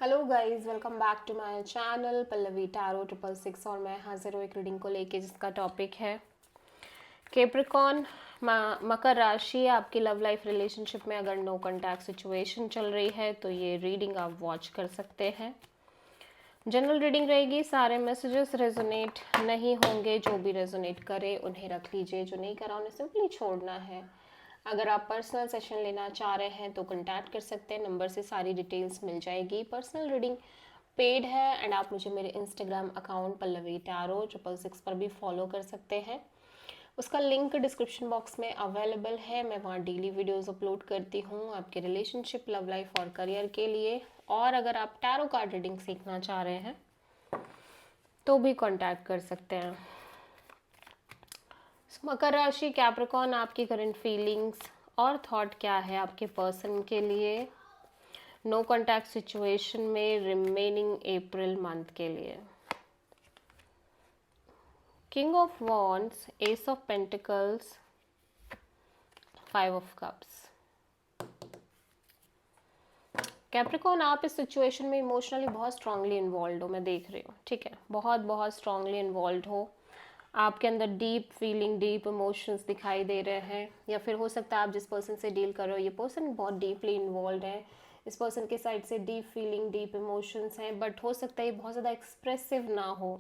Hello guys, welcome back to my channel Pallavi tarot 666 और मैं हाजिर हूँ एक रीडिंग को लेके जिसका टॉपिक है कैप्रिकॉर्न। मकर राशि। आपकी लव लाइफ रिलेशनशिप में अगर नो कॉन्टैक्ट सिचुएशन चल रही है तो ये रीडिंग आप वॉच कर सकते हैं। जनरल रीडिंग रहेगी, सारे मैसेजेस रेजोनेट नहीं होंगे। जो भी रेजोनेट करे उन्हें रख लीजिए, जो नहीं करा उन्हें सिंपली छोड़ना है। अगर आप पर्सनल सेशन लेना चाह रहे हैं तो कांटेक्ट कर सकते हैं, नंबर से सारी डिटेल्स मिल जाएगी। पर्सनल रीडिंग पेड है एंड आप मुझे मेरे इंस्टाग्राम अकाउंट पल्लवी टैरो 666 पर भी फॉलो कर सकते हैं। उसका लिंक डिस्क्रिप्शन बॉक्स में अवेलेबल है। मैं वहाँ डेली वीडियोस अपलोड करती हूँ आपके रिलेशनशिप, लव लाइफ और करियर के लिए। और अगर आप टैरो कार्ड रीडिंग सीखना चाह रहे हैं तो भी कांटेक्ट कर सकते हैं। मकर राशि, कैप्रिकॉर्न, आपकी करंट फीलिंग्स और थॉट क्या है आपके पर्सन के लिए नो कॉन्टैक्ट सिचुएशन में रिमेनिंग अप्रैल मंथ के लिए। King of wands, S of pentacles, 5 of cups. Capricorn, आप इस सिचुएशन में इमोशनली बहुत स्ट्रांगली इन्वॉल्व हो, मैं देख रही हूँ। ठीक है, बहुत बहुत स्ट्रांगली इन्वॉल्व हो। आपके अंदर डीप फीलिंग, डीप इमोशंस दिखाई दे रहे हैं। या फिर हो सकता है आप जिस पर्सन से डील कर रहे हो ये पर्सन बहुत डीपली इन्वॉल्व है। इस पर्सन के साइड से डीप फीलिंग, डीप इमोशंस हैं, बट हो सकता है ये बहुत ज़्यादा एक्सप्रेसिव ना हो।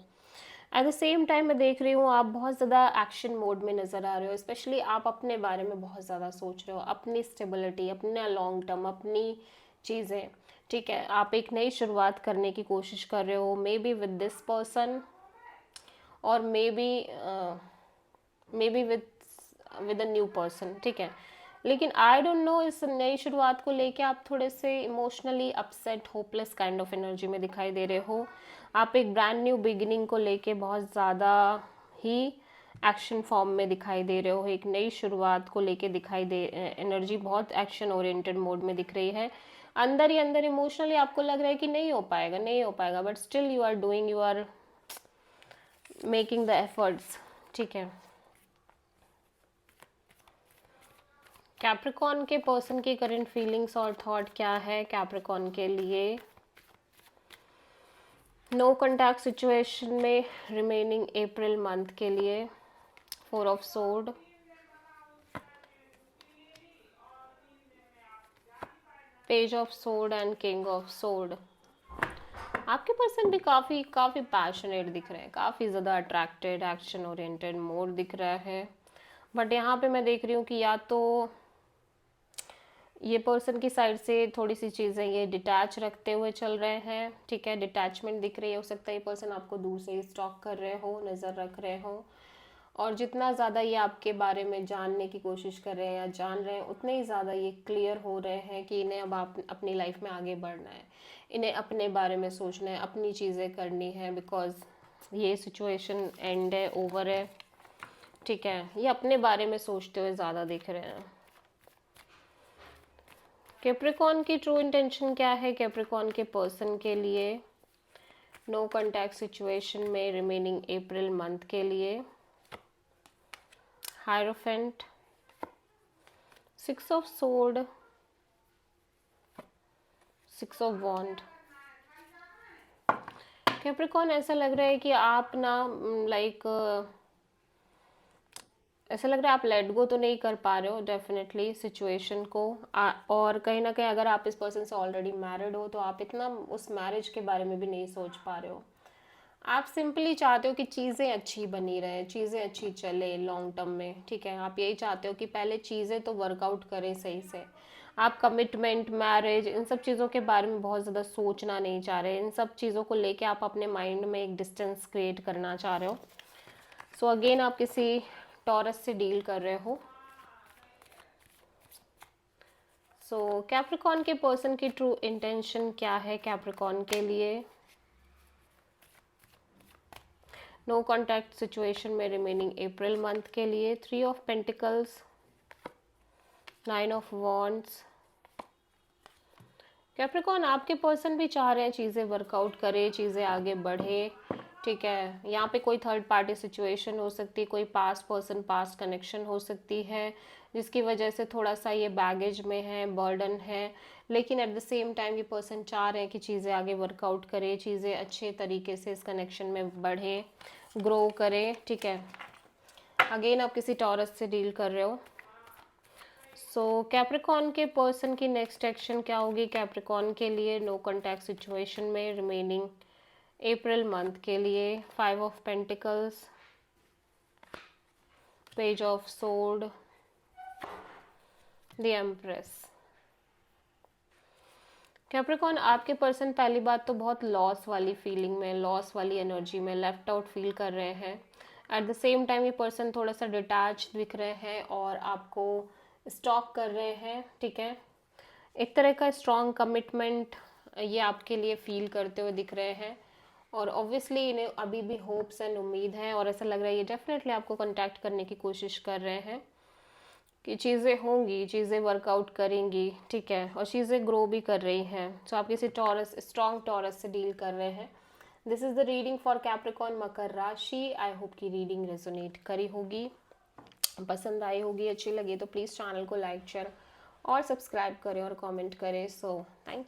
एट द सेम टाइम मैं देख रही हूँ आप बहुत ज़्यादा एक्शन मोड में नज़र आ रहे हो। स्पेशली आप अपने बारे में बहुत ज़्यादा सोच रहे हो, अपनी स्टेबिलिटी, अपना लॉन्ग टर्म, अपनी चीज़ें। ठीक है, आप एक नई शुरुआत करने की कोशिश कर रहे हो, maybe with this person और maybe with a new person. ठीक है, लेकिन आई डोंट नो, इस नई शुरुआत को लेके आप थोड़े से emotionally upset, hopeless kind of energy में दिखाई दे रहे हो। आप एक ब्रांड न्यू बिगिनिंग को लेके बहुत ज़्यादा ही एक्शन फॉर्म में दिखाई दे रहे हो। एक नई शुरुआत को लेके दिखाई दे, एनर्जी बहुत एक्शन ओरिएंटेड मोड में दिख रही है। अंदर ही अंदर इमोशनली आपको लग रहा है कि नहीं हो पाएगा, नहीं हो पाएगा, but still you are doing, you are making the efforts. ठीक है, कैप्रिकॉर्न के पर्सन की करंट फीलिंग्स और थॉट क्या है कैप्रिकॉर्न के लिए नो कॉन्टैक्ट सिचुएशन में रिमेनिंग अप्रैल मंथ के लिए। 4 of sword, page of sword and king of sword. आपके पर्सन भी काफ़ी काफ़ी पैशनेट दिख रहे हैं, काफ़ी ज़्यादा अट्रैक्टेड, एक्शन ओरिएंटेड मोड दिख रहा है। बट यहाँ पे मैं देख रही हूँ कि या तो ये पर्सन की साइड से थोड़ी सी चीज़ें ये डिटैच रखते हुए चल रहे हैं। ठीक है, डिटैचमेंट दिख रही है। हो सकता है ये पर्सन आपको दूर से ही स्टॉक कर रहे हो, नज़र रख रहे हो, और जितना ज़्यादा ये आपके बारे में जानने की कोशिश कर रहे हैं या जान रहे हैं उतने ही ज़्यादा ये क्लियर हो रहे हैं कि इन्हें अब आप अपनी लाइफ में आगे बढ़ना है, इन्हें अपने बारे में सोचना है, अपनी चीज़ें करनी है। बिकॉज ये सिचुएशन एंड है, ओवर है। ठीक है, ये अपने बारे में सोचते हुए ज़्यादा दिख रहे हैं। कैप्रिकॉर्न की ट्रू इंटेंशन क्या है कैप्रिकॉर्न के पर्सन के लिए नो कॉन्टैक्ट सिचुएशन में रिमेनिंग अप्रैल मंथ के लिए। Hierophant, 6 of sword, 6 of wand. Capricorn, ऐसा लग रहा है कि आप ना लाइक ऐसा लग रहा है आप लेट गो तो नहीं कर पा रहे हो डेफिनेटली सिचुएशन को। और कहीं ना कहीं अगर आप इस पर्सन से ऑलरेडी मैरिड हो तो आप इतना उस मैरिज के बारे में भी नहीं सोच पा रहे हो। आप सिंपली चाहते हो कि चीज़ें अच्छी बनी रहे, चीज़ें अच्छी चले लॉन्ग टर्म में। ठीक है, आप यही चाहते हो कि पहले चीज़ें तो वर्कआउट करें सही से। आप कमिटमेंट, मैरिज, इन सब चीज़ों के बारे में बहुत ज़्यादा सोचना नहीं चाह रहे। इन सब चीज़ों को लेके आप अपने माइंड में एक डिस्टेंस क्रिएट करना चाह रहे हो। सो अगेन आप किसी टॉरस से डील कर रहे हो। सो कैप्रिकॉर्न के पर्सन की ट्रू इंटेंशन क्या है कैप्रिकॉर्न के लिए नो कॉन्टैक्ट सिचुएशन में रिमेनिंग अप्रैल मंथ के लिए। 3 of pentacles, 9 of wands. Capricorn, आपके पर्सन भी चाह रहे हैं चीज़ें वर्कआउट करे, चीज़ें आगे बढ़े। ठीक है, यहाँ पे कोई थर्ड पार्टी सिचुएशन हो सकती है, कोई पास्ट पर्सन, पास्ट कनेक्शन हो सकती है जिसकी वजह से थोड़ा सा ये बैगेज में है, बर्डन है, लेकिन एट द सेम टाइम ये पर्सन चाह रहे हैं कि चीज़ें आगे वर्कआउट करें, चीज़ें अच्छे तरीके से इस कनेक्शन में बढ़ें, ग्रो करें, ठीक है। अगेन आप किसी टॉरस से डील कर रहे हो। सो कैप्रिकॉन के पर्सन की नेक्स्ट एक्शन क्या होगी कैप्रिकॉन के लिए नो कॉन्टैक्ट सिचुएशन में रिमेनिंग अप्रैल मंथ के लिए? 5 of pentacles, page of sword, the empress. Capricorn आपके पर्सन पहली बात तो बहुत लॉस वाली फीलिंग में, लॉस वाली एनर्जी में, लेफ्ट आउट फील कर रहे हैं। एट द सेम टाइम ये पर्सन थोड़ा सा डिटैच दिख रहे हैं और आपको स्टॉक कर रहे हैं, ठीक है। एक तरह का स्ट्रॉन्ग कमिटमेंट ये आपके लिए फील करते हुए दिख रहे हैं और ऑब्वियसली इन्हें अभी भी होप्स एंड उम्मीद है और ऐसा लग रहा है ये डेफिनेटली आपको कांटेक्ट करने की कोशिश कर रहे हैं कि चीज़ें होंगी, चीज़ें वर्कआउट करेंगी, ठीक है, और चीज़ें ग्रो भी कर रही हैं। सो आप किसी टॉरस, स्ट्रॉन्ग टॉरस से डील कर रहे हैं। This is the reading for Capricorn मकर राशि। आई होप की रीडिंग रेजोनेट करी होगी, पसंद आई होगी, अच्छी लगी तो प्लीज़ चैनल को लाइक शेयर और सब्सक्राइब करें और कमेंट करें। So thank you.